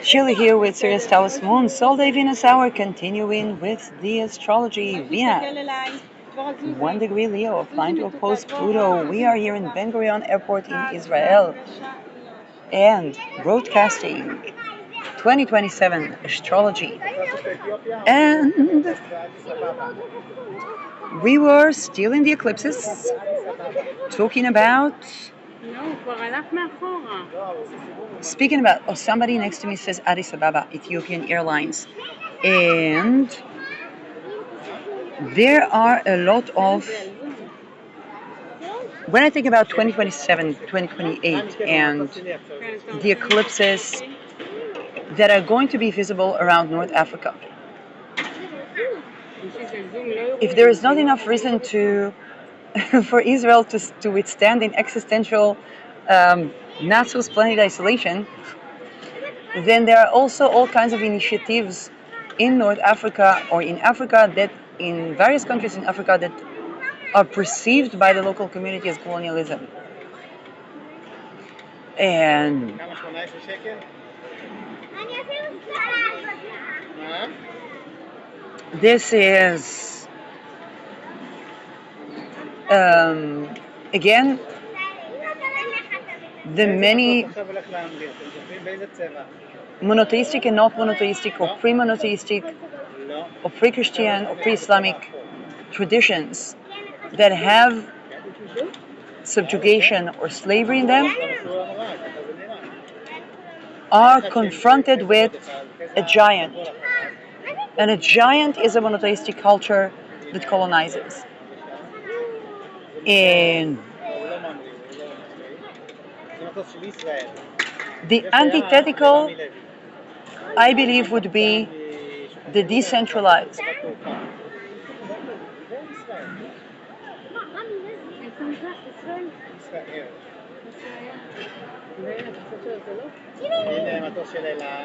Chile here with Sirius Taurus Moon, Sol Day Venus Hour, continuing with the astrology. Venus, 1 degree Leo, applying to oppose Pluto. We are here in Ben Gurion Airport in Israel and broadcasting 2027 astrology. And we were still in the eclipses, talking about. Speaking about, somebody next to me says Addis Ababa, Ethiopian Airlines. And there are a lot of, when I think about 2027, 2028, and the eclipses that are going to be visible around North Africa, if there is not enough reason to for Israel to withstand in existential not so splendid isolation, then there are also all kinds of initiatives in North Africa or in Africa, that in various countries in Africa, that are perceived by the local community as colonialism. And this is again the many monotheistic and not monotheistic, or pre-monotheistic, or pre-Christian, or pre-Islamic traditions that have subjugation or slavery in them are confronted with a giant. And a giant is a monotheistic culture that colonizes. And the antithetical, I believe, would be the decentralized.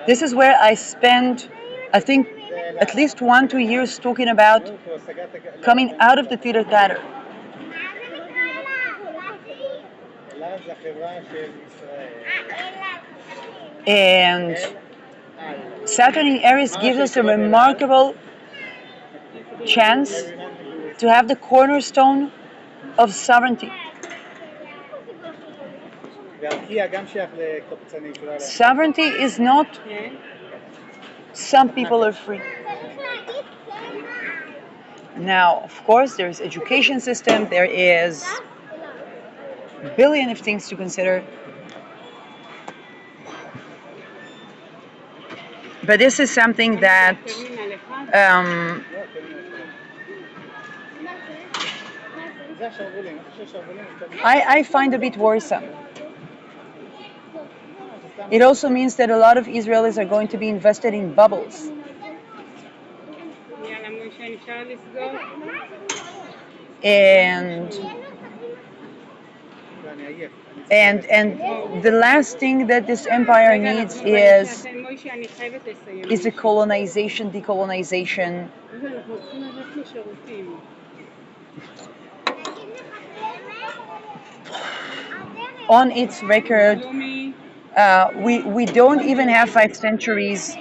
This is where I spend, I think, at least 1-2 years talking about coming out of the teeter-tatter. And Saturn in Aries gives us a remarkable chance to have the cornerstone of sovereignty. Sovereignty is not some people are free. Now, of course, there is education system, there is a billion of things to consider. But this is something that I find a bit worrisome. It also means that a lot of Israelis are going to be invested in bubbles. And the last thing that this empire needs is a colonization, decolonization. On its record, we don't even have 5 centuries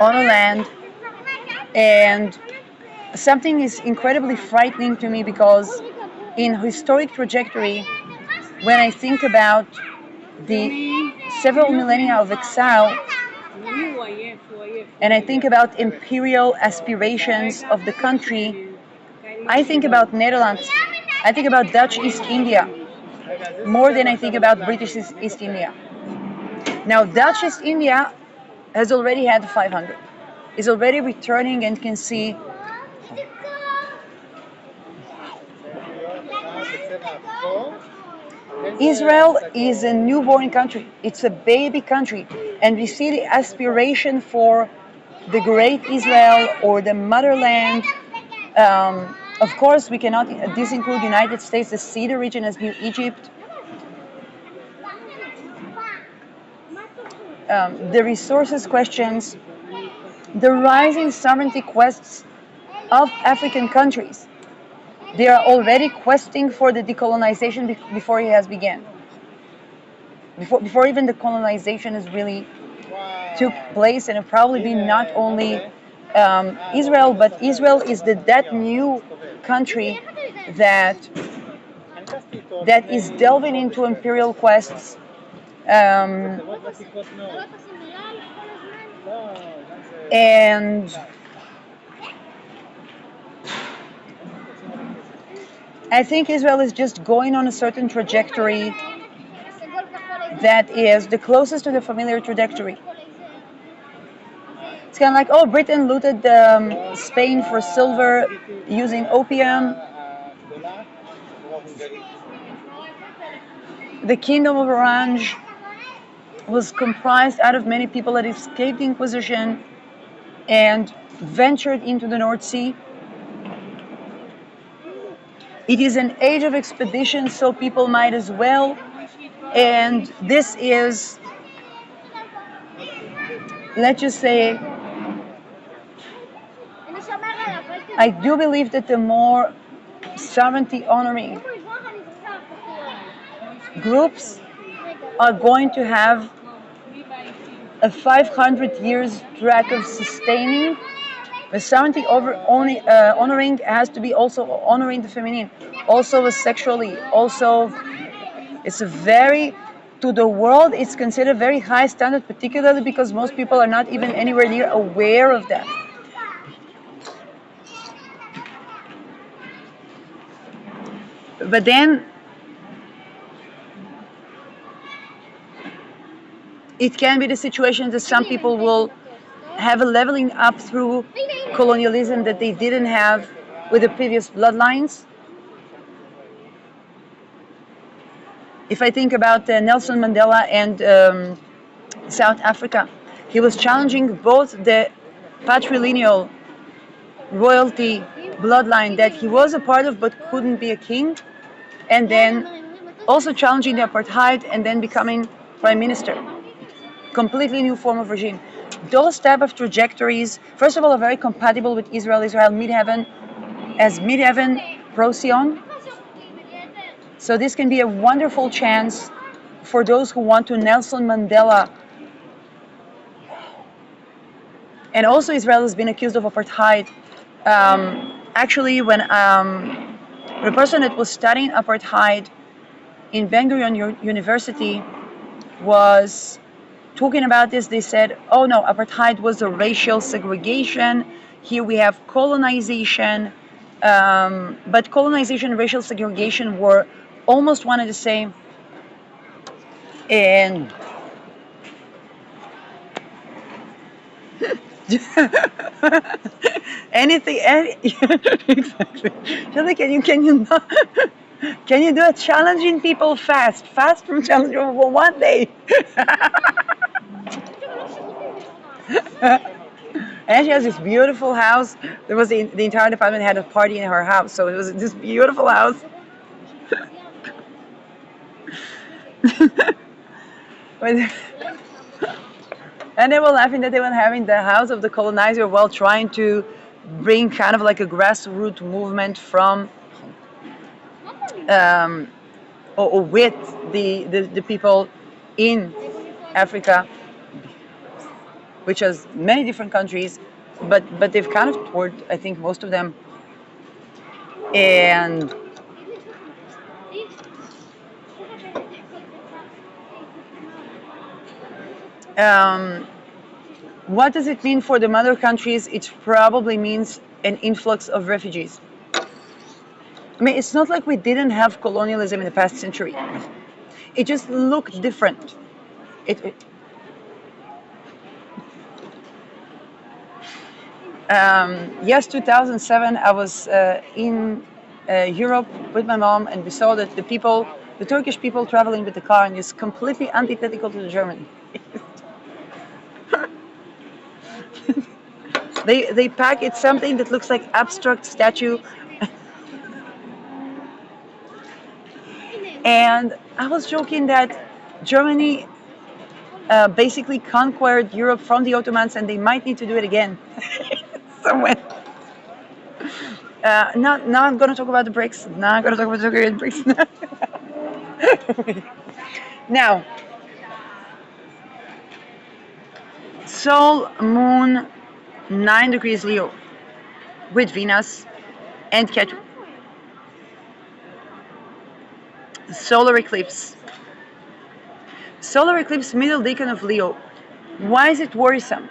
on a land, and something is incredibly frightening to me, because in historic trajectory, when I think about the several millennia of exile, and I think about imperial aspirations of the country, I think about Netherlands, I think about Dutch East India, more than I think about British East India. Now, Dutch East India has already had 500, is already returning and can see Israel is a newborn country. It's a baby country. And we see the aspiration for the great Israel, or the motherland. Of course, we cannot disinclude the United States, the Cedar region as New Egypt. The resources questions, the rising sovereignty quests of African countries. They are already questing for the decolonization before it has begun. before even the colonization is really took place, and it probably be not only Israel, but Israel is that new country that is delving into imperial quests. Um, and I think Israel is just going on a certain trajectory that is the closest to the familiar trajectory. It's kind of like, oh, Britain looted Spain for silver using opium. The Kingdom of Orange was comprised out of many people that escaped the Inquisition and ventured into the North Sea. It is an age of expeditions, so people might as well. And this is, let's just say, I do believe that the more sovereignty honoring groups are going to have a 500 years track of sustaining. The sovereignty honoring has to be also honoring the feminine, also sexually, also it's a very, to the world it's considered very high standard, particularly because most people are not even anywhere near aware of that. But then it can be the situation that some people will have a leveling up through colonialism that they didn't have with the previous bloodlines. If I think about Nelson Mandela and South Africa, he was challenging both the patrilineal royalty bloodline that he was a part of but couldn't be a king, and then also challenging the apartheid and then becoming prime minister. Completely new form of regime. Those type of trajectories, first of all, are very compatible with Israel. Israel midheaven as midheaven procyon. So this can be a wonderful chance for those who want to Nelson Mandela. And also Israel has been accused of apartheid. Actually, when the person that was studying apartheid in Ben Gurion University was talking about this, they said, oh no, apartheid was a racial segregation. Here we have colonization. But colonization and racial segregation were almost one and the same. And anything, exactly. Shirley, can you do a challenging people fast from challenging for one day? And she has this beautiful house. There was the entire department had a party in her house, so it was this beautiful house. And they were laughing that they were having the house of the colonizer while trying to bring kind of like a grassroots movement from or with the people in Africa, which has many different countries, but they've kind of toured, I think, most of them. And what does it mean for the mother countries? It probably means an influx of refugees. I mean, it's not like we didn't have colonialism in the past century. It just looked different. Yes, 2007, I was in Europe with my mom, and we saw that the Turkish people traveling with the car, and it's completely antithetical to the German. They pack it something that looks like abstract statue. And I was joking that Germany basically conquered Europe from the Ottomans, and they might need to do it again somewhere. Not going to talk about the BRICS. Not going to talk about the BRICS. Now, Sol, Moon, 9 degrees Leo with Venus and Ketu. Solar eclipse. Solar eclipse, middle decan of Leo. Why is it worrisome?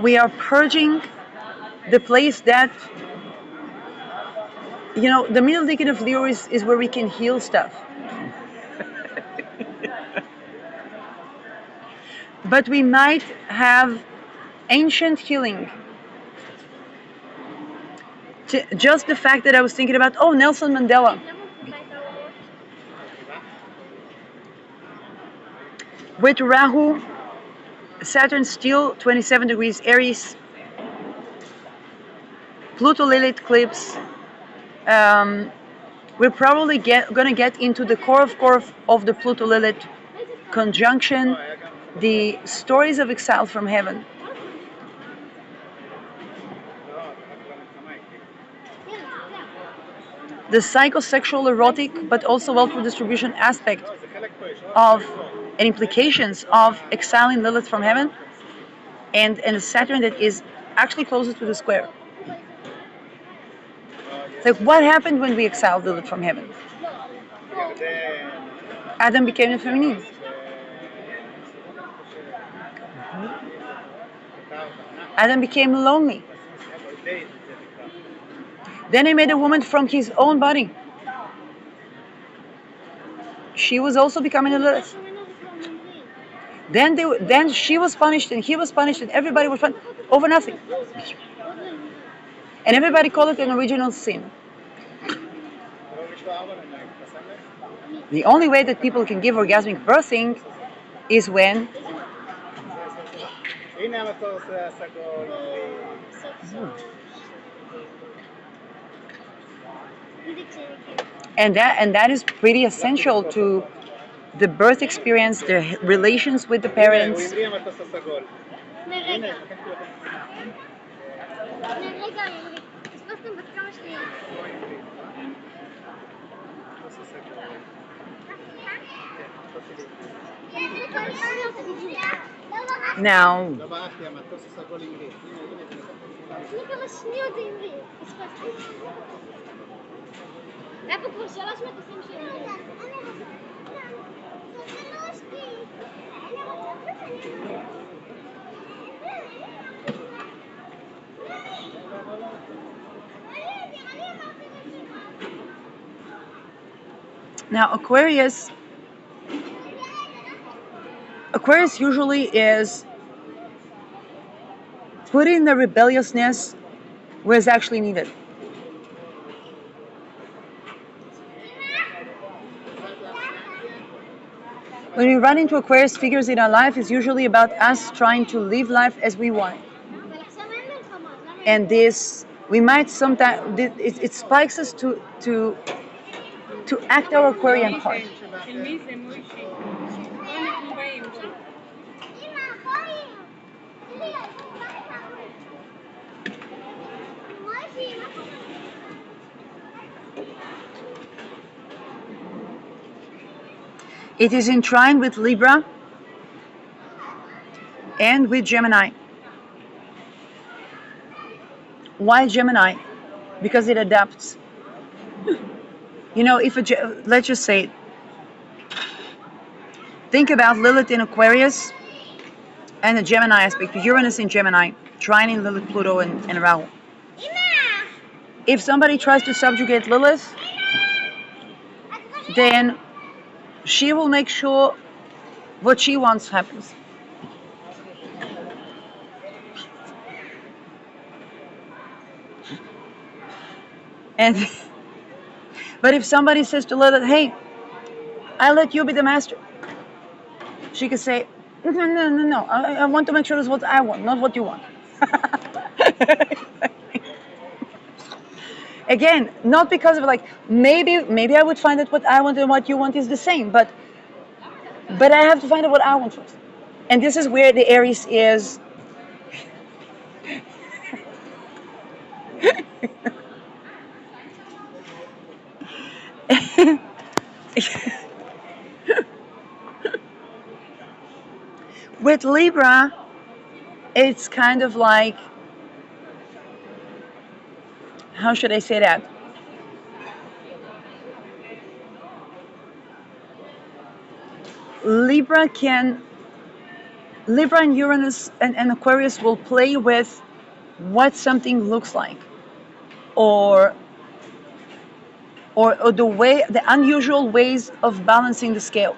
We are purging the place that, the middle decan of Leo is where we can heal stuff. But we might have ancient healing. Just the fact that I was thinking about, Nelson Mandela. With Rahu, Saturn still 27 degrees Aries, Pluto Lilith eclipse. We're probably going to get into the core of the Pluto Lilith conjunction, the stories of exile from heaven. The psychosexual erotic but also wealth redistribution aspect of and implications of exiling Lilith from heaven, and a Saturn that is actually closest to the square. It's like, what happened when we exiled Lilith from heaven? Adam became a feminine. Adam became lonely. Then he made a woman from his own body. She was also becoming a Lilith. Then she was punished and he was punished and everybody was punished over nothing. And everybody called it an original sin. The only way that people can give orgasmic birthing is when and that is pretty essential to the birth experience, the relations with the parents. Now, Aquarius usually is putting the rebelliousness where it's actually needed. When we run into Aquarius figures in our life, it's usually about us trying to live life as we want. And this, we might sometimes, it spikes us to act our Aquarian part. It is entwined with Libra and with Gemini. Why Gemini? Because it adapts. Let's just say, think about Lilith in Aquarius and the Gemini aspect, Uranus in Gemini, trining Lilith, Pluto, and Rahu. If somebody tries to subjugate Lilith, then she will make sure what she wants happens. But if somebody says to Lilith, hey, I let you be the master, she could say, no, I want to make sure it's what I want, not what you want. Again, not because of maybe I would find that what I want and what you want is the same, but I have to find out what I want first. And this is where the Aries is. With Libra, it's kind of like, how should I say that? Libra can Libra and Uranus and Aquarius will play with what something looks like, or or the unusual ways of balancing the scale.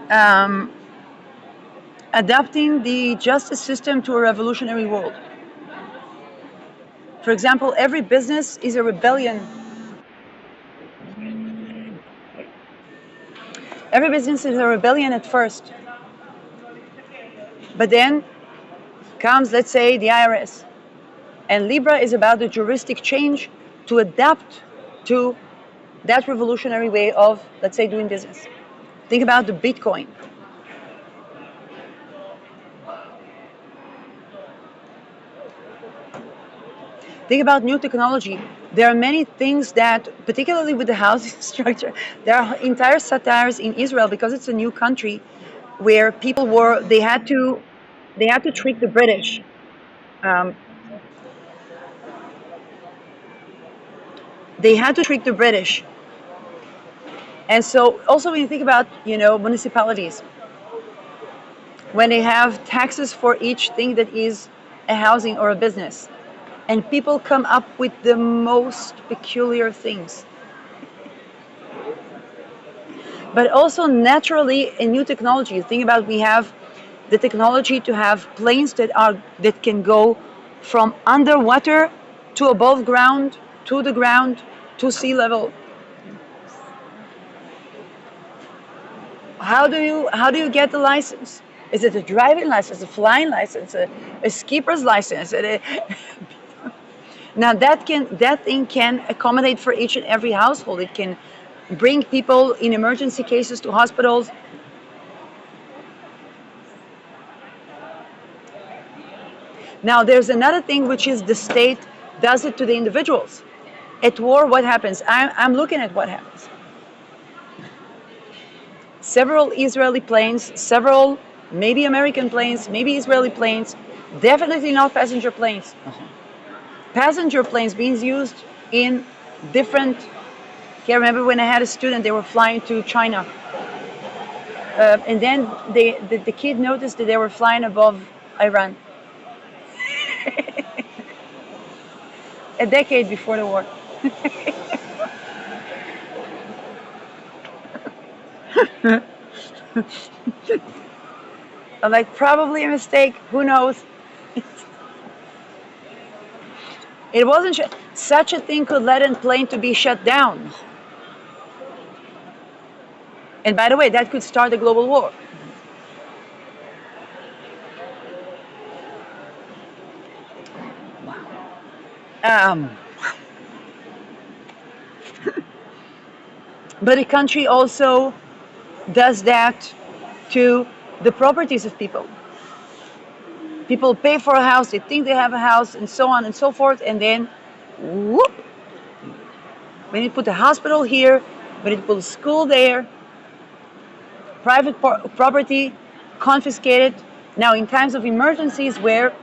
Um, Adapting the justice system to a revolutionary world. For example, every business is a rebellion. Every business is a rebellion at first, but then comes, let's say, the IRS. And Libra is about the juristic change to adapt to that revolutionary way of, let's say, doing business. Think about the Bitcoin. Think about new technology. There are many things that, particularly with the housing structure, there are entire satires in Israel because it's a new country where people they had to trick the British. Um, they had to trick the British. And so also when you think about, municipalities, when they have taxes for each thing that is a housing or a business, and people come up with the most peculiar things. But also naturally in new technology, think about, we have the technology to have planes that can go from underwater to above ground to the ground to sea level. How do you get the license? Is it a driving license, a flying license, a skipper's license? Now that thing can accommodate for each and every household. It can bring people in emergency cases to hospitals. Now there's another thing, which is the state does it to the individuals. At war, what happens? I'm looking at what happens. Several Israeli planes, several maybe American planes, maybe Israeli planes, definitely not passenger planes. Passenger planes being used in different. I remember when I had a student, they were flying to China, and then the kid noticed that they were flying above Iran. A decade before the war. I'm like, probably a mistake. Who knows? It wasn't such a thing could let a plane to be shut down. And by the way, that could start a global war. Um, but a country also does that to the properties of people. People pay for a house, they think they have a house, and so on and so forth, and then, whoop, we need to put a hospital here, we need to put a school there, private property confiscated. Now, in times of emergencies where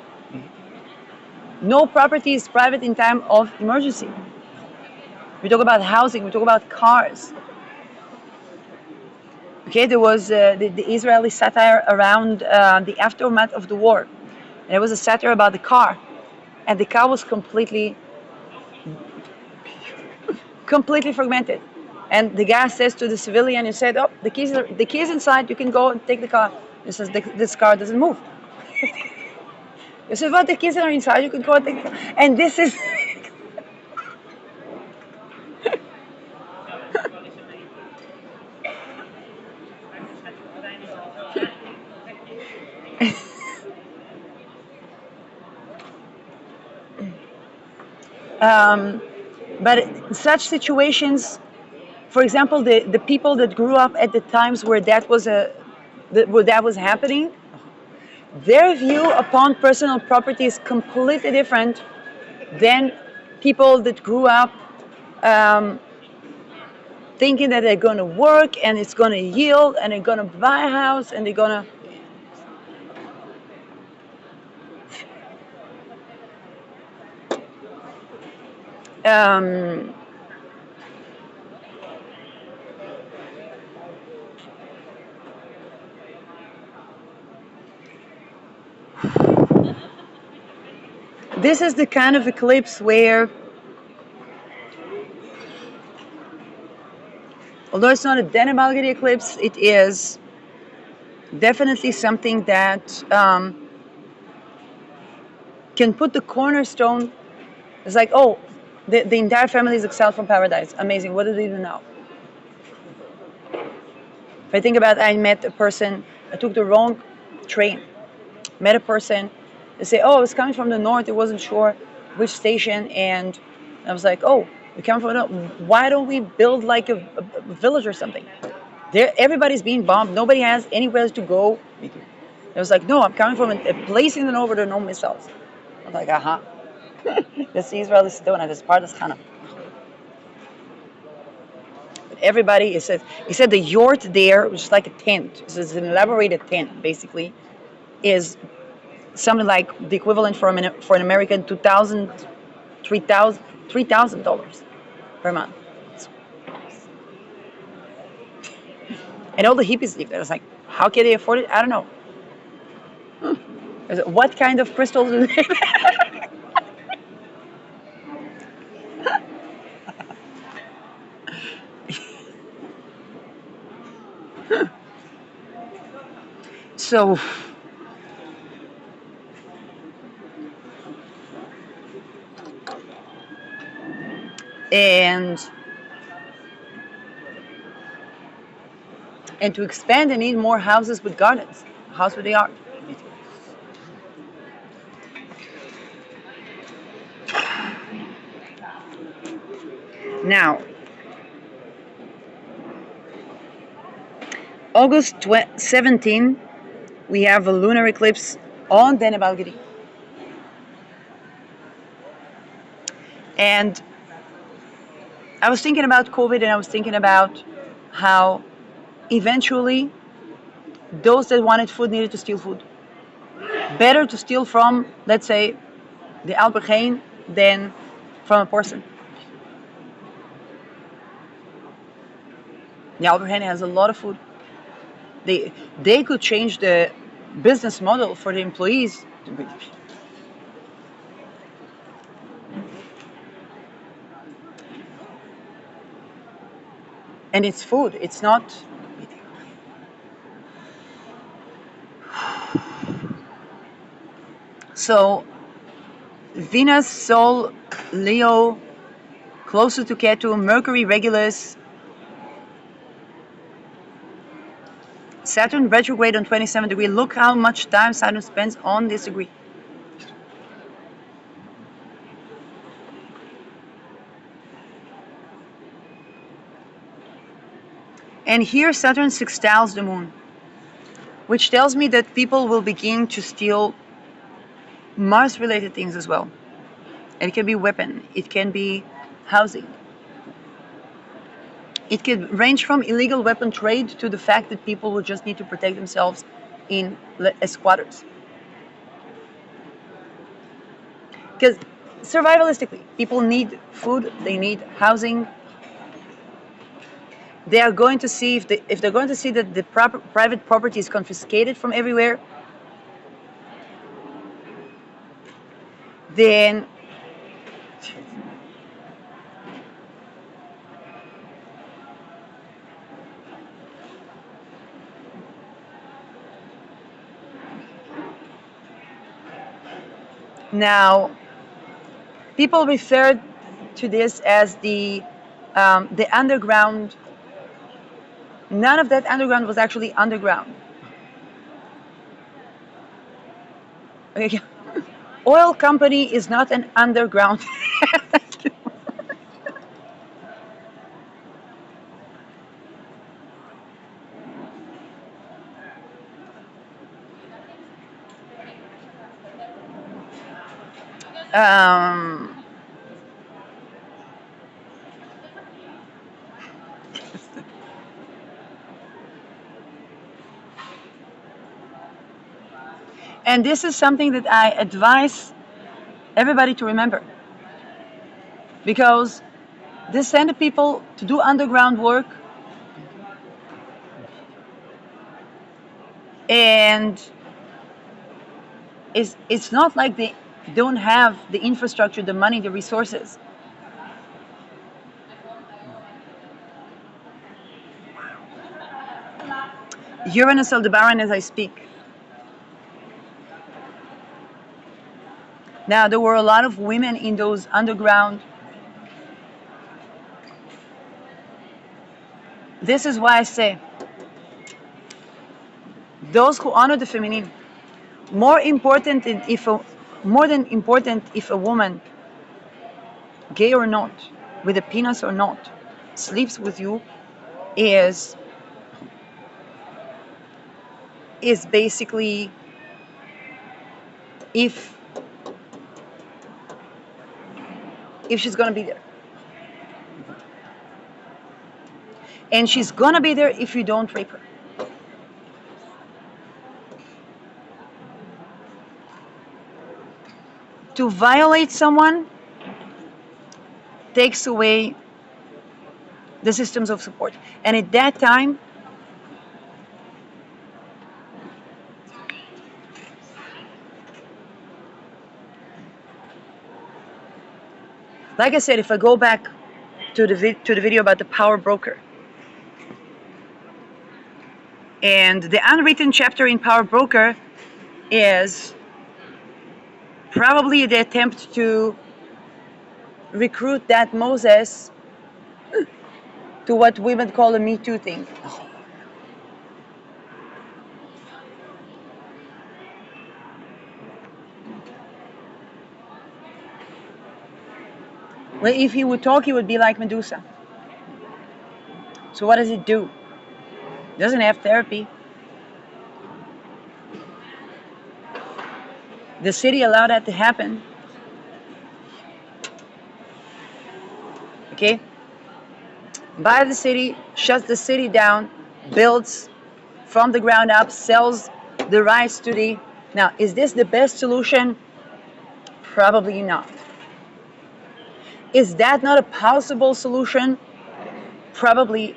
no property is private in time of emergency. We talk about housing, we talk about cars. Okay, there was the Israeli satire around the aftermath of the war. And there was a satire about the car. And the car was completely fragmented. And the guy says to the civilian, he said, oh, the keys inside, you can go and take the car. He says, this car doesn't move. He says, well, the keys are inside, you can go and take the car. And this is... but such situations, for example, the people that grew up at the times where that was happening, their view upon personal property is completely different than people that grew up thinking that they're going to work and it's going to yield and they're going to buy a house and they're going to this is the kind of eclipse where, although it's not a Deneb-Algedy eclipse, it is definitely something that can put the cornerstone. It's like, oh, the entire family is exiled from paradise. Amazing. What do they do now? If I think about it, I met a person, I took the wrong train, met a person, they say, oh, I was coming from the north, I wasn't sure which station, and I was like, oh, we come from the north, why don't we build like a village or something? There, everybody's being bombed, nobody has anywhere to go. I was like, no, I'm coming from a place in the north where there are no missiles. I was like, uh-huh. That's the Israelis doing it, it's part of Hana. Everybody, he said the yurt there, which is like a tent, it's an elaborated tent basically, is something like the equivalent for an American 2,000, 3,000, $3,000 per month. And all the hippies live there. I was like, how can they afford it? I don't know. I was like, what kind of crystals do they have? So, and and to expand, they need more houses with gardens, house with the art. Now, August 17, we have a lunar eclipse on Deneb-Algedy. And I was thinking about COVID and I was thinking about how eventually those that wanted food needed to steal food. Better to steal from, let's say, the Albert Heijn than from a person. The Albert Heijn has a lot of food. They could change the business model for the employees. And it's food. It's not. So Venus, Sol, Leo, closer to Ketu, Mercury, Regulus, Saturn retrograde on 27 degree. Look how much time Saturn spends on this degree. And here Saturn sextiles the moon, which tells me that people will begin to steal Mars-related things as well. And it can be weapon, it can be housing. It could range from illegal weapon trade to the fact that people will just need to protect themselves in squatters. Because survivalistically, people need food, they need housing. They are going to see if they're going to see that the private property is confiscated from everywhere, then now people refer to this as the underground. None of that underground was actually underground. Okay. Oil company is not an underground. um, And this is something that I advise everybody to remember, because they send people to do underground work, and it's not like they don't have the infrastructure, the money, the resources. Uranus Aldebaran as I speak. Now, there were a lot of women in those underground. This is why I say, those who honor the feminine, more important if a, more than important if a woman, gay or not, with a penis or not, sleeps with you, is basically if she's gonna be there, and she's gonna be there if you don't rape her. To violate someone takes away the systems of support, and at that time, like I said, if I go back to the video about the power broker, and the unwritten chapter in Power Broker is probably the attempt to recruit that Moses to what women call a Me Too thing. Well, if he would talk, he would be like Medusa. So what does it do? It doesn't have therapy. The city allowed that to happen. Okay? Buys the city, shuts the city down, builds from the ground up, sells the rights to the. Now, is this the best solution? Probably not. Is that not a possible solution? Probably.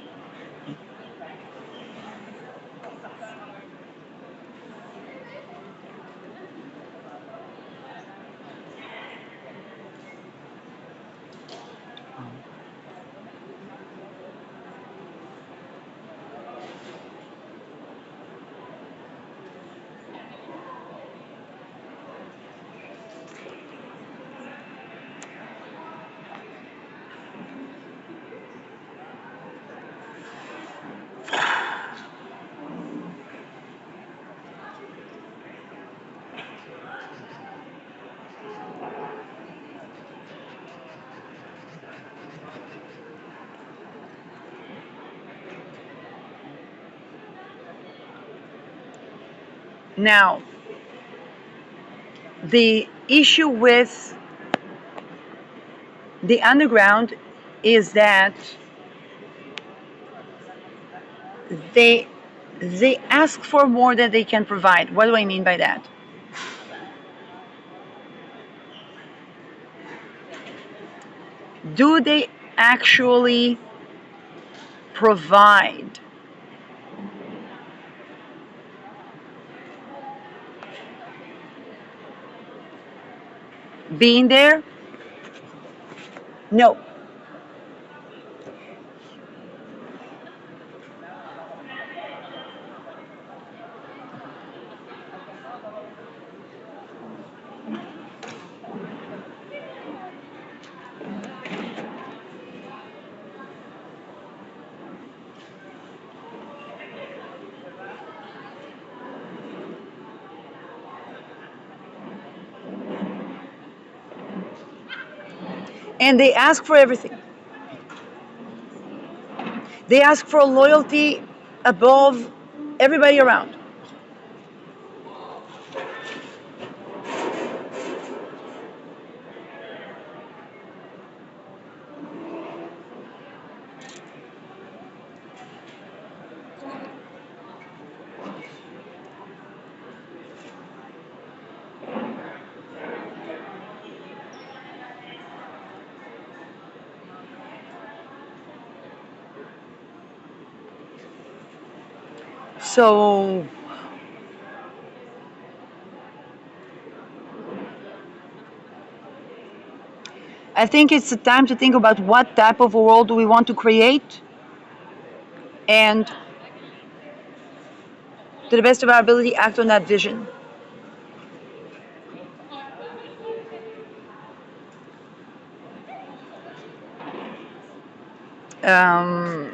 Now, the issue with the underground is that they ask for more than they can provide. What do I mean by that? Do they actually provide being there? No. And they ask for everything. They ask for loyalty above everybody around. So I think it's a time to think about what type of a world do we want to create, and to the best of our ability, act on that vision. Um,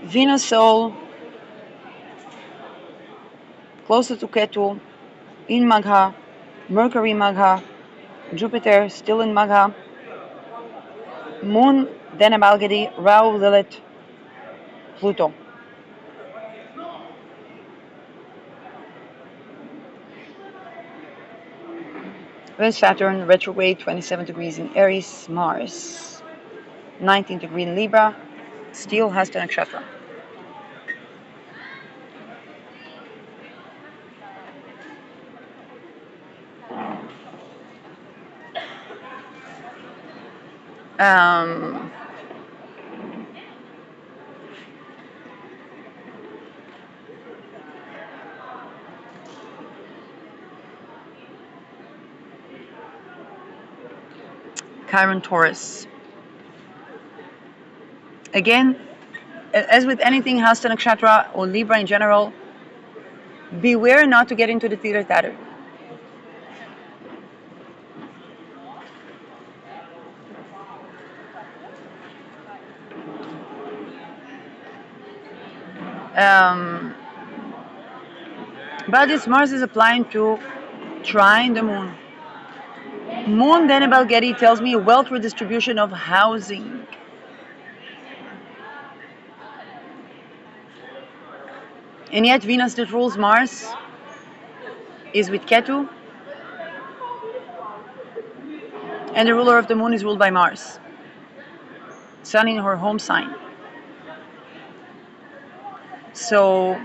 Venus Sol, closer to Ketu, in Magha, Mercury Magha, Jupiter still in Magha, Moon, then Amalgady, Rahu, Lilith, Pluto. Then Saturn, retrograde, 27 degrees in Aries, Mars, 19 degree in Libra, still has the nakshatra. Um, Chiron, Taurus. Again, as with anything Hasta Nakshatra or Libra in general, beware not to get into the theater tatter. Um, but this Mars is applying to trine the Moon. Moon then about Getty tells me wealth redistribution of housing. And yet Venus that rules Mars is with Ketu, and the ruler of the Moon is ruled by Mars. Sun in her home sign. So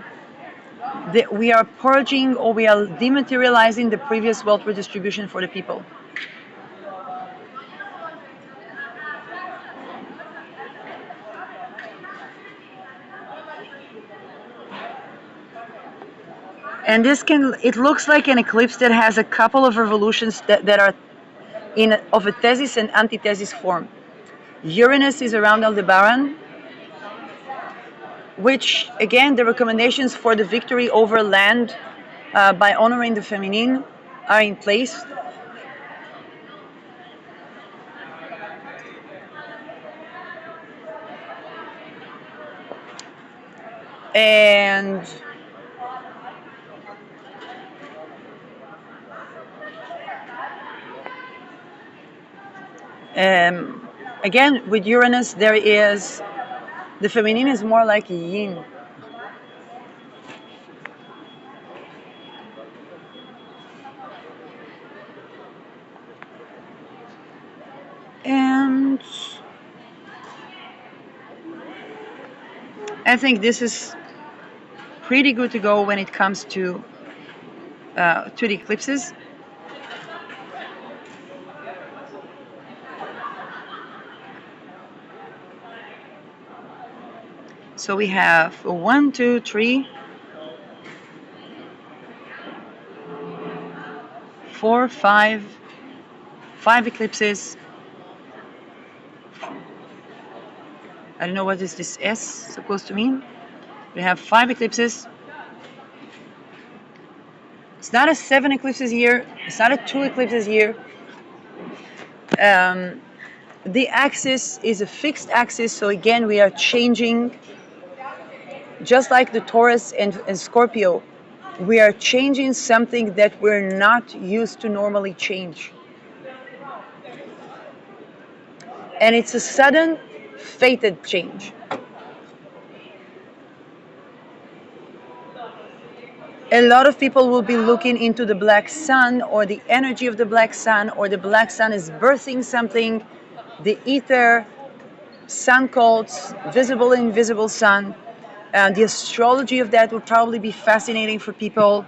we are purging, or we are dematerializing the previous wealth redistribution for the people. And it looks like an eclipse that has a couple of revolutions that are of a thesis and antithesis form. Uranus is around Aldebaran, which again, the recommendations for the victory over land by honoring the feminine are in place. And again, with Uranus, there is the feminine is more like yin. And I think this is pretty good to go when it comes to the eclipses. So we have 1, 2, 3, 4, 5 eclipses. I don't know what is this S supposed to mean. We have 5 eclipses. It's not a 7 eclipses year. It's not a 2 eclipses year. The axis is a fixed axis, so again we are changing. Just like the Taurus and Scorpio, we are changing something that we're not used to normally change. And it's a sudden, fated change. A lot of people will be looking into the black sun or the energy of the black sun, or the black sun is birthing something, the ether, sun cults, visible and invisible sun. And the astrology of that will probably be fascinating for people.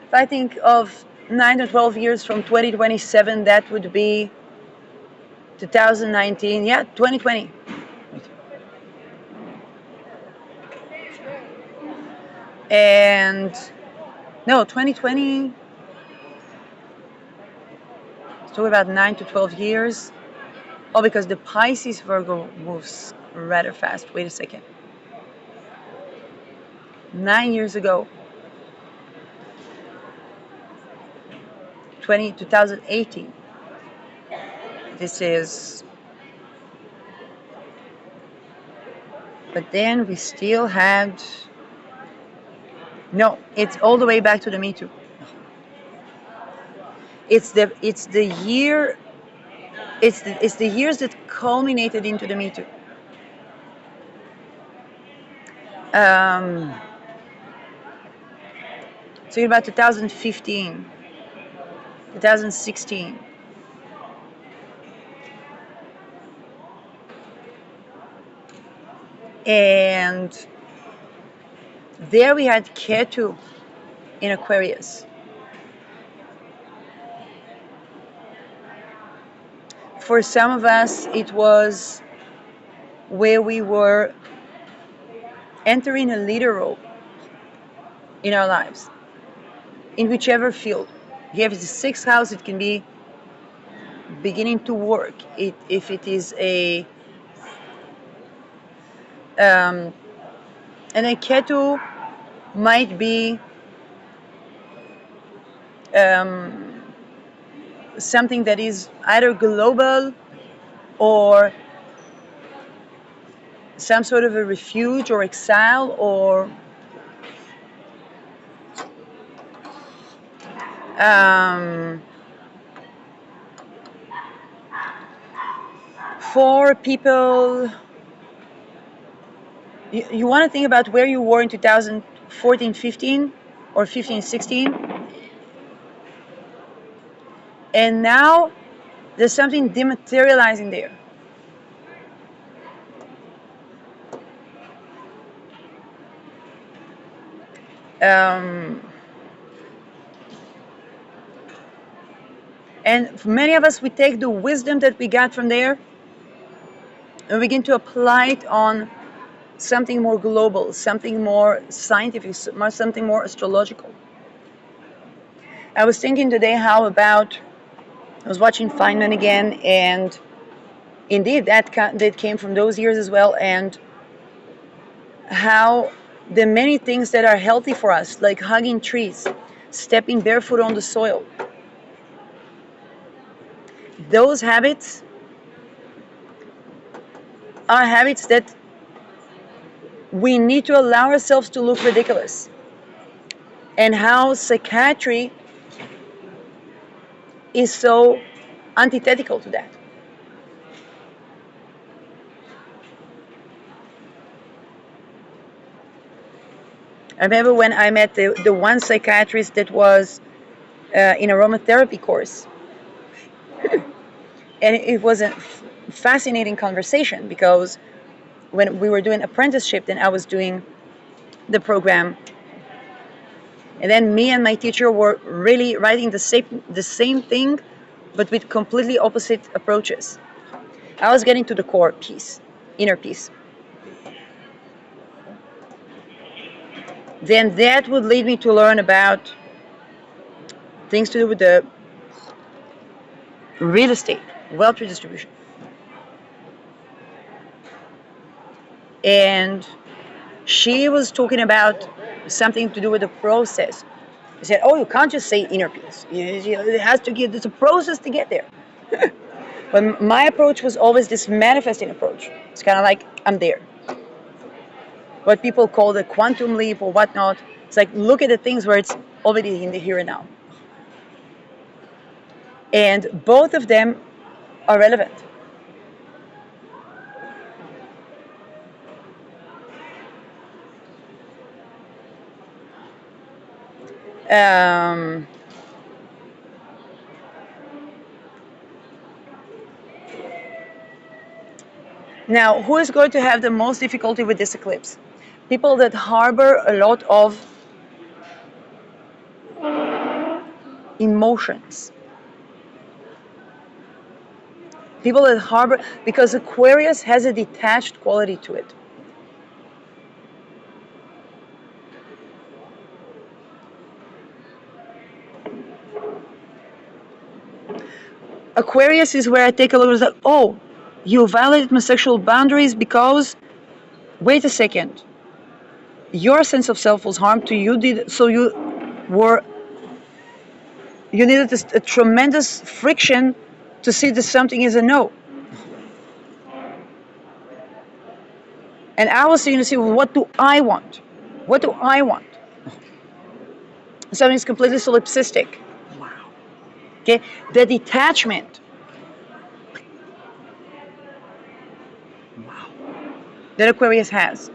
If I think of 9 to 12 years from 2027, that would be 2019. Yeah, 2020. And no, 2020. So about 9 to 12 years. Oh, because the Pisces Virgo moves rather fast. Wait a second. 9 years ago, 2018. This is, but then we still had, no, it's all the way back to the Me Too. It's the year, it's the years that culminated into the Me Too. Um, so about 2015, 2016. And there we had Ketu in Aquarius. For some of us, it was where we were entering a leader role in our lives, in whichever field. If you have the sixth house, it can be beginning to work. If it is and a Ketu might be something that is either global or some sort of a refuge or exile, or for people, you want to think about where you were in 2014, 15, or 15, 16, and now there's something dematerializing there. And for many of us, we take the wisdom that we got from there and begin to apply it on something more global, something more scientific, something more astrological. I was thinking today I was watching Feynman again, and indeed that came from those years as well, and how the many things that are healthy for us, like hugging trees, stepping barefoot on the soil, those habits are habits that we need to allow ourselves to look ridiculous, and how psychiatry is so antithetical to that. I remember when I met the one psychiatrist that was in a aromatherapy course. And it was a fascinating conversation, because when we were doing apprenticeship, then I was doing the program. And then me and my teacher were really writing the same thing, but with completely opposite approaches. I was getting to the core peace, inner peace. Then that would lead me to learn about things to do with the real estate, wealth redistribution. And she was talking about something to do with the process. She said, "Oh, you can't just say inner peace. It has to get. There's a process to get there." But my approach was always this manifesting approach. It's kind of like I'm there. What people call the quantum leap or whatnot. It's like, look at the things where it's already in the here and now. And both of them are relevant. Now, who is going to have the most difficulty with this eclipse? People that harbor a lot of emotions. People that harbor, because Aquarius has a detached quality to it. Aquarius is where I take a look at, like, oh, you violated my sexual boundaries because, wait a second, your sense of self was harmed to you, did so were you needed a tremendous friction to see that something is a no. And I was seeing to see, well, what do I want? What do I want? Something is completely solipsistic. Wow. Okay, the detachment. Wow. That Aquarius has.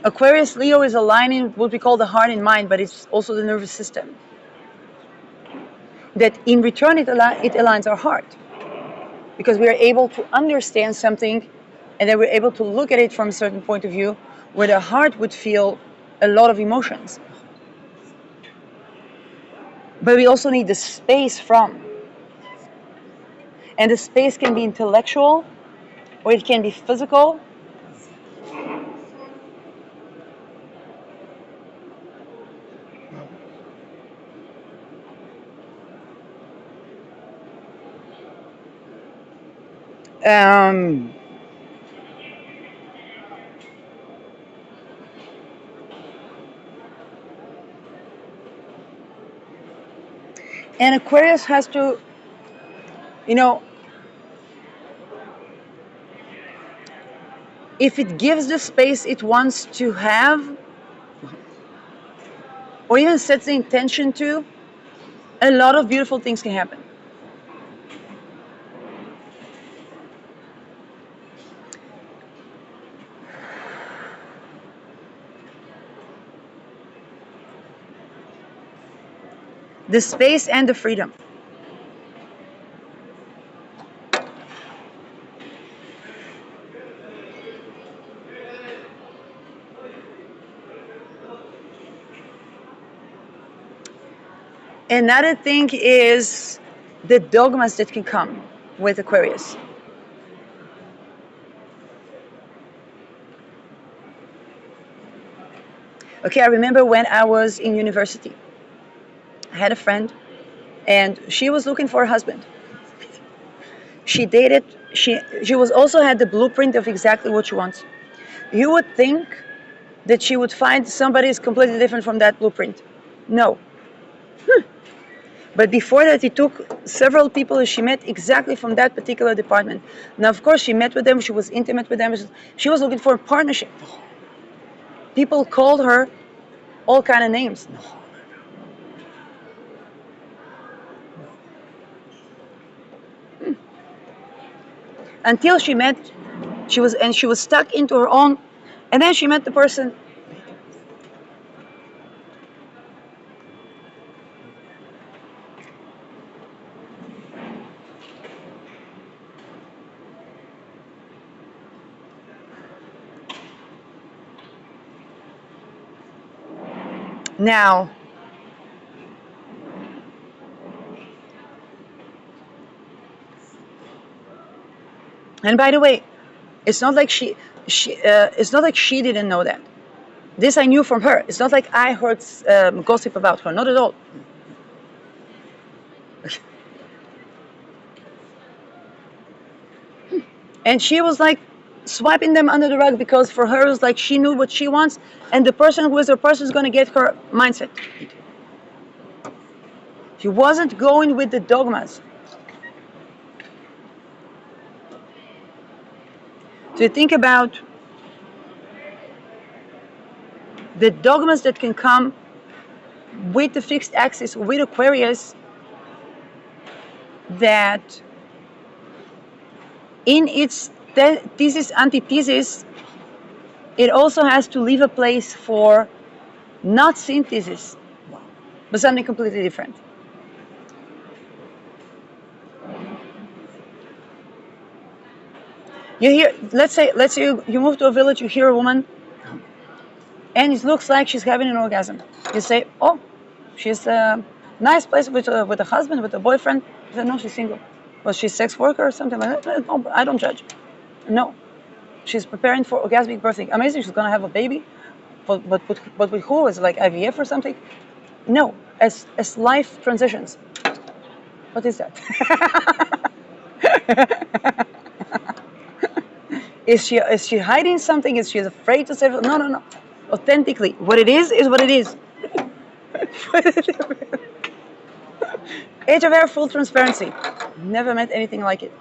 Aquarius Leo is aligning what we call the heart and mind, but it's also the nervous system. That in return it aligns our heart, because we are able to understand something, and then we're able to look at it from a certain point of view, where the heart would feel a lot of emotions. But we also need the space from, and the space can be intellectual, or it can be physical. Um, and Aquarius has to, you know, if it gives the space it wants to have, or even sets the intention to, a lot of beautiful things can happen. The space and the freedom. Another thing is the dogmas that can come with Aquarius. Okay, I remember when I was in university, I had a friend, and she was looking for a husband. She dated, she was also had the blueprint of exactly what she wants. You would think that she would find somebody is completely different from that blueprint. No. But before that, it took several people that she met exactly from that particular department. Now, of course, she met with them, she was intimate with them, she was looking for a partnership. People called her all kind of names. Until she met, she was stuck into her own, and then she met the person. Now, and by the way, it's not like it's not like she didn't know that. This I knew from her. It's not like I heard gossip about her. Not at all. And she was like swiping them under the rug, because for her it was like she knew what she wants, and the person who is her person is going to get her mindset. She wasn't going with the dogmas. So you think about the dogmas that can come with the fixed axis with Aquarius, that in its thesis antithesis, it also has to leave a place for not synthesis, but something completely different. You hear, let's say you move to a village, you hear a woman, and it looks like she's having an orgasm. You say, oh, she's a nice place with a husband, with a boyfriend. You say, no, she's single. Was she a sex worker or something like that? No, I don't judge. No, she's preparing for orgasmic birthing. Amazing, she's gonna have a baby, but with who? Is it like IVF or something? No, as life transitions. What is that? Is she hiding something? Is she afraid to say? No, no, no. Authentically, what it is what it is. Age of Air, full transparency. Never met anything like it.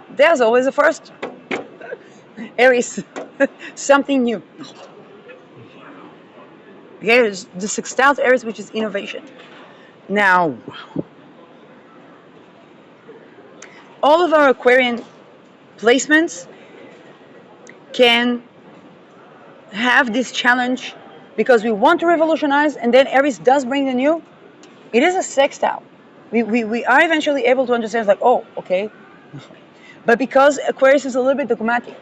There's always a first. Aries, something new. Here's the sextile Aries, which is innovation. Now, all of our Aquarian placements can have this challenge because we want to revolutionize, and then Aries does bring the new. It is a sextile. We are eventually able to understand, like, oh, okay. But because Aquarius is a little bit dogmatic,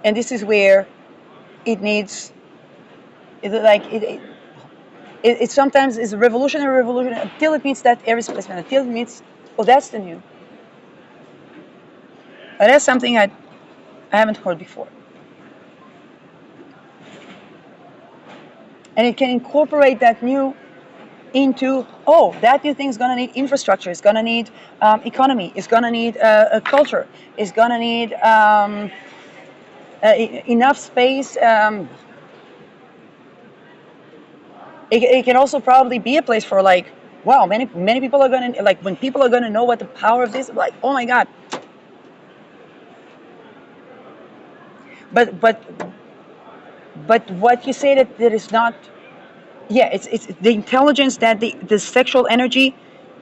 and this is where it needs, it sometimes is revolutionary until it meets that Aries placement, until it meets, oh, that's the new. But that's something I haven't heard before. And it can incorporate that new into, oh, that new thing is going to need infrastructure, it's going to need economy, it's going to need a culture, it's going to need enough space. It can also probably be a place for, like, wow, many people are going to, like, when people are going to know what the power of this, like, oh my God. But what you say that is not, yeah, it's the intelligence that the sexual energy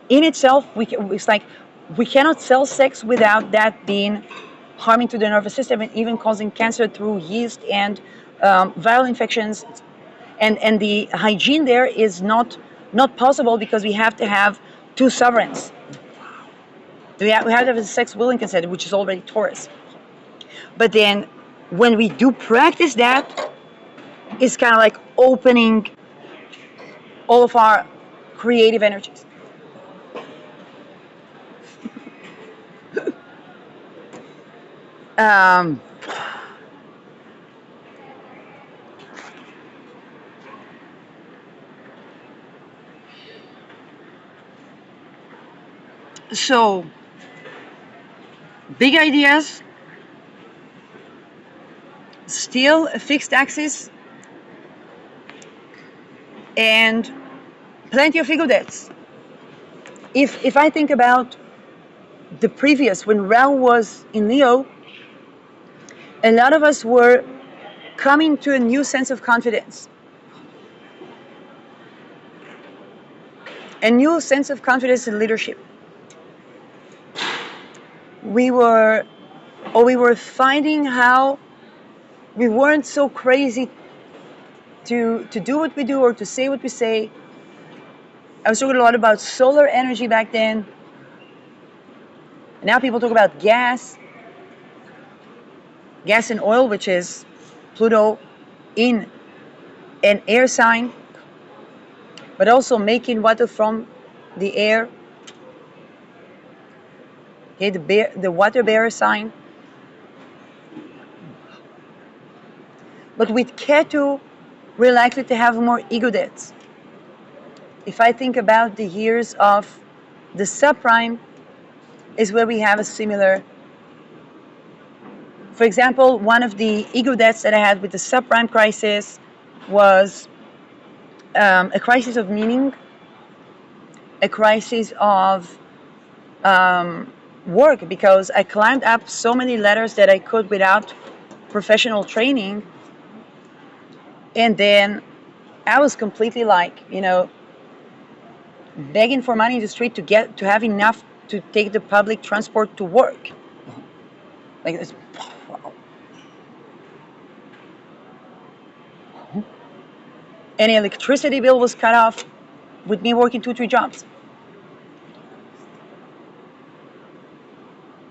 in itself, it's like we cannot sell sex without that being harming to the nervous system and even causing cancer through yeast and viral infections. And the hygiene there is not possible because we have to have two sovereigns. We have to have a sex will and consent, which is already Taurus. But then when we do practice that, it's kind of like opening all of our creative energies. Um, so, big ideas, still a fixed axis, and plenty of ego deaths. If I think about the previous, when Ra was in Leo, a lot of us were coming to a new sense of confidence. A new sense of confidence in leadership. We were finding how we weren't so crazy to do what we do or to say what we say. I was talking a lot about solar energy back then. Now people talk about gas and oil, which is Pluto in an air sign, but also making water from the air. Okay, the water bearer sign. But with Ketu, we're likely to have more ego deaths. If I think about the years of the subprime, is where we have a similar. For example, one of the ego deaths that I had with the subprime crisis was a crisis of meaning, a crisis of work, because I climbed up so many ladders that I could without professional training, and then I was completely like, begging for money in the street to have enough to take the public transport to work. Like this. Any electricity bill was cut off with me working 2-3 jobs.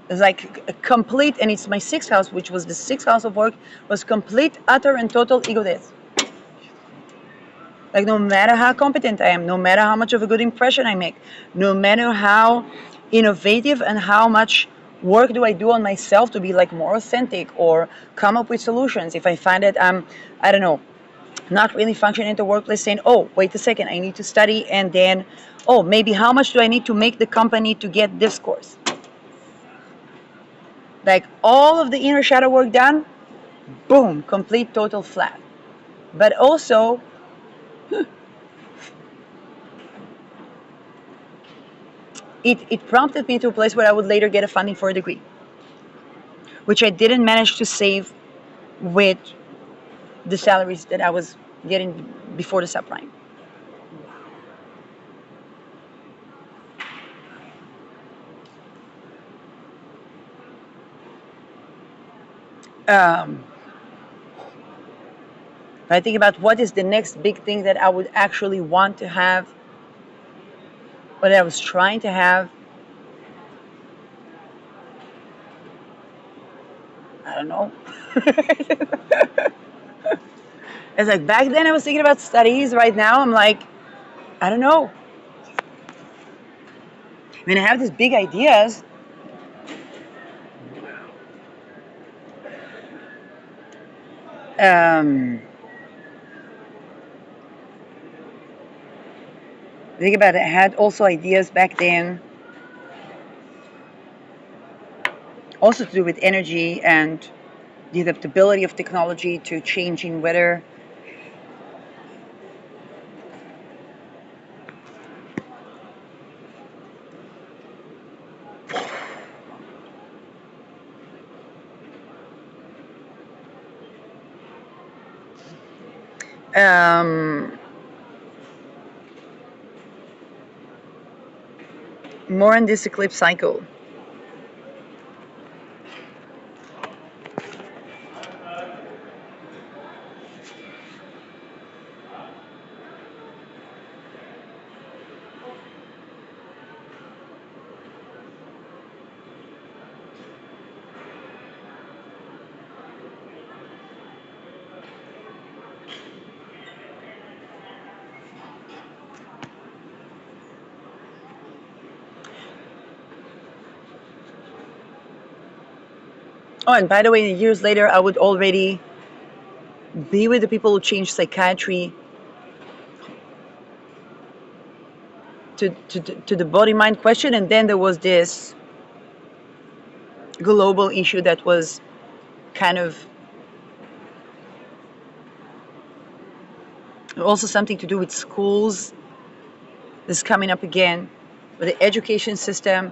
It's like a complete, and it's my sixth house, which was the sixth house of work, was complete, utter, and total ego death. Like, no matter how competent I am, no matter how much of a good impression I make, no matter how innovative and how much work do I do on myself to be like more authentic or come up with solutions. If I find that I'm, I don't know, not really functioning in the workplace, saying, oh, wait a second, I need to study, and then, oh, maybe how much do I need to make the company to get this course? Like, all of the inner shadow work done, boom, complete, total flat. But also, it prompted me to a place where I would later get a funding for a degree, which I didn't manage to save with the salaries that I was getting before the subprime. Um, I think about what is the next big thing that I would actually want to have, what I was trying to have. I don't know. It's like back then I was thinking about studies. Right now I'm like, I don't know. I mean, I have these big ideas. Um, think about it. I had also ideas back then, also to do with energy and the adaptability of technology to changing weather. Um, more on this eclipse cycle. Oh, and by the way, years later, I would already be with the people who changed psychiatry to the body mind question. And then there was this global issue that was kind of also something to do with schools. This is coming up again with the education system.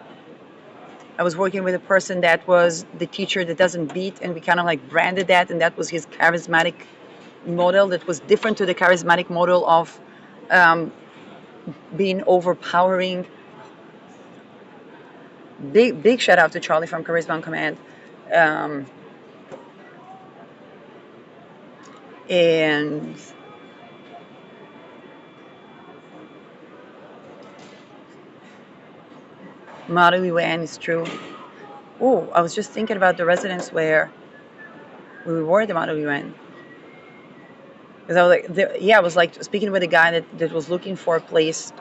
I was working with a person that was the teacher that doesn't beat, and we kind of like branded that, and that was his charismatic model that was different to the charismatic model of um, being overpowering. Big shout out to Charlie from Charisma on Command. Um, and Maru Yuan is true. Oh, I was just thinking about the residence where we were at the Maru Yuan. Because I was like, I was like speaking with a guy that was looking for a place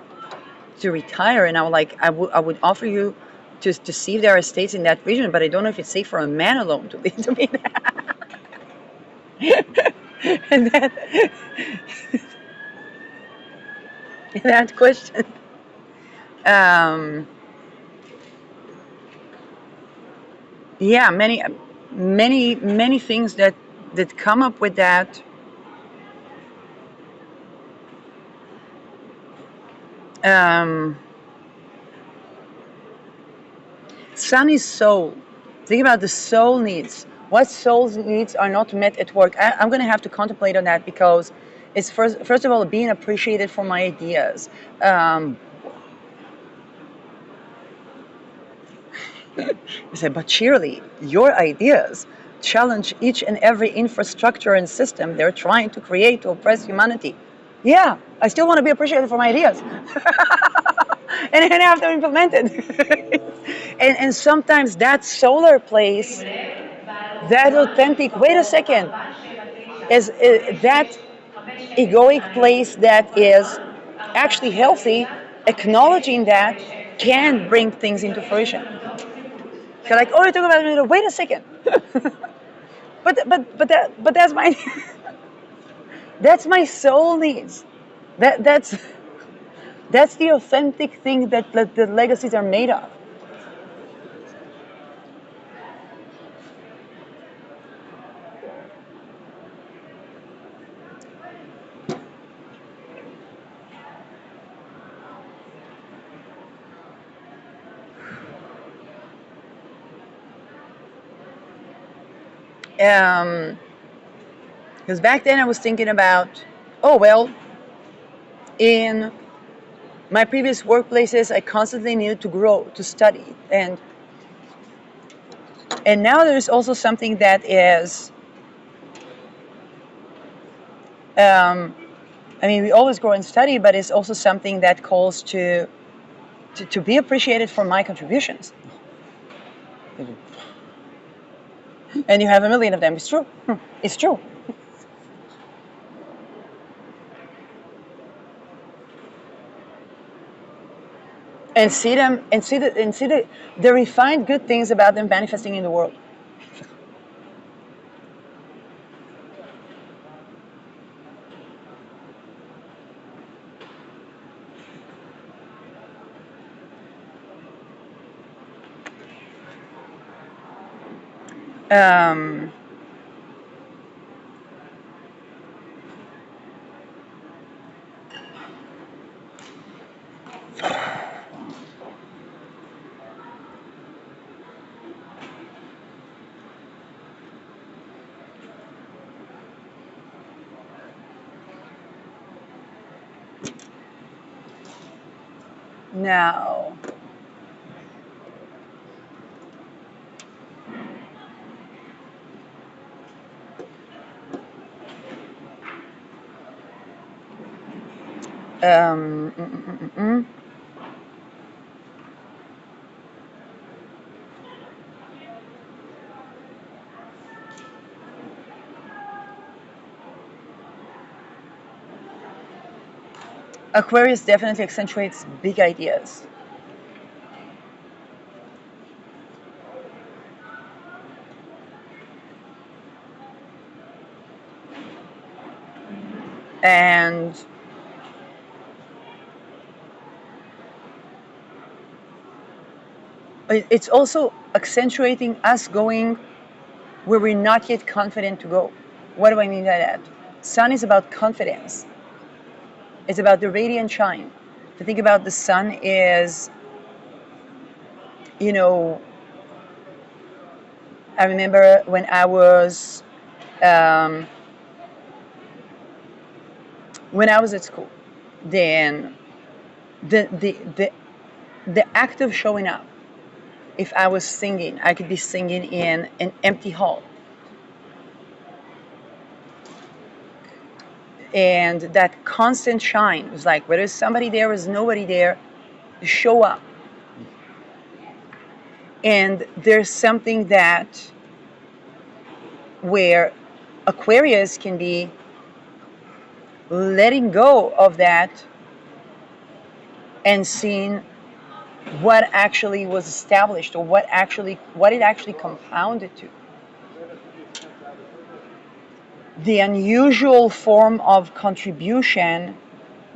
to retire, and I was like, I would offer you to see if there are estates in that region, but I don't know if it's safe for a man alone to be there. And that question. Um, yeah, many things that come up with that. Um, Sun is soul. Think about the soul needs. What soul's needs are not met at work? I'm going to have to contemplate on that, because it's first of all being appreciated for my ideas. I said, but Shirley, your ideas challenge each and every infrastructure and system they're trying to create to oppress humanity. Yeah, I still want to be appreciated for my ideas. and then I have to implement it. And sometimes that solar place, that authentic, wait a second, is that egoic place that is actually healthy, acknowledging that can bring things into fruition. So like, oh, you're talking about it. Wait a second. But that's my that's my soul needs. That's the authentic thing that the legacies are made of. Because back then I was thinking about, oh well, in my previous workplaces I constantly needed to grow, to study, and now there's also something that is, um, I mean, we always grow and study, but it's also something that calls to be appreciated for my contributions. And you have a million of them. It's true. It's true. And see them, and see the refined good things about them manifesting in the world. Um, Now, um, mm, mm, mm, mm, mm. Aquarius definitely accentuates big ideas. And it's also accentuating us going where we're not yet confident to go. What do I mean by that? Sun is about confidence. It's about the radiant shine. To think about the sun is, you know, I remember um, when I was at school, then the, the, the, the act of showing up, if I was singing, I could be singing in an empty hall. And that constant shine was like, whether somebody there or nobody there, show up. And there's something that where Aquarius can be letting go of that and seeing what actually was established, or what it actually compounded to. The unusual form of contribution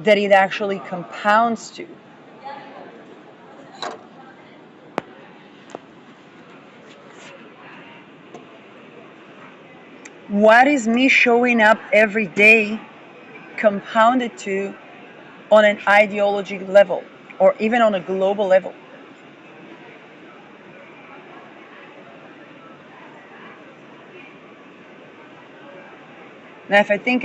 that it actually compounds to. What is me showing up every day compounded to on an ideology level, or even on a global level? Now, if I think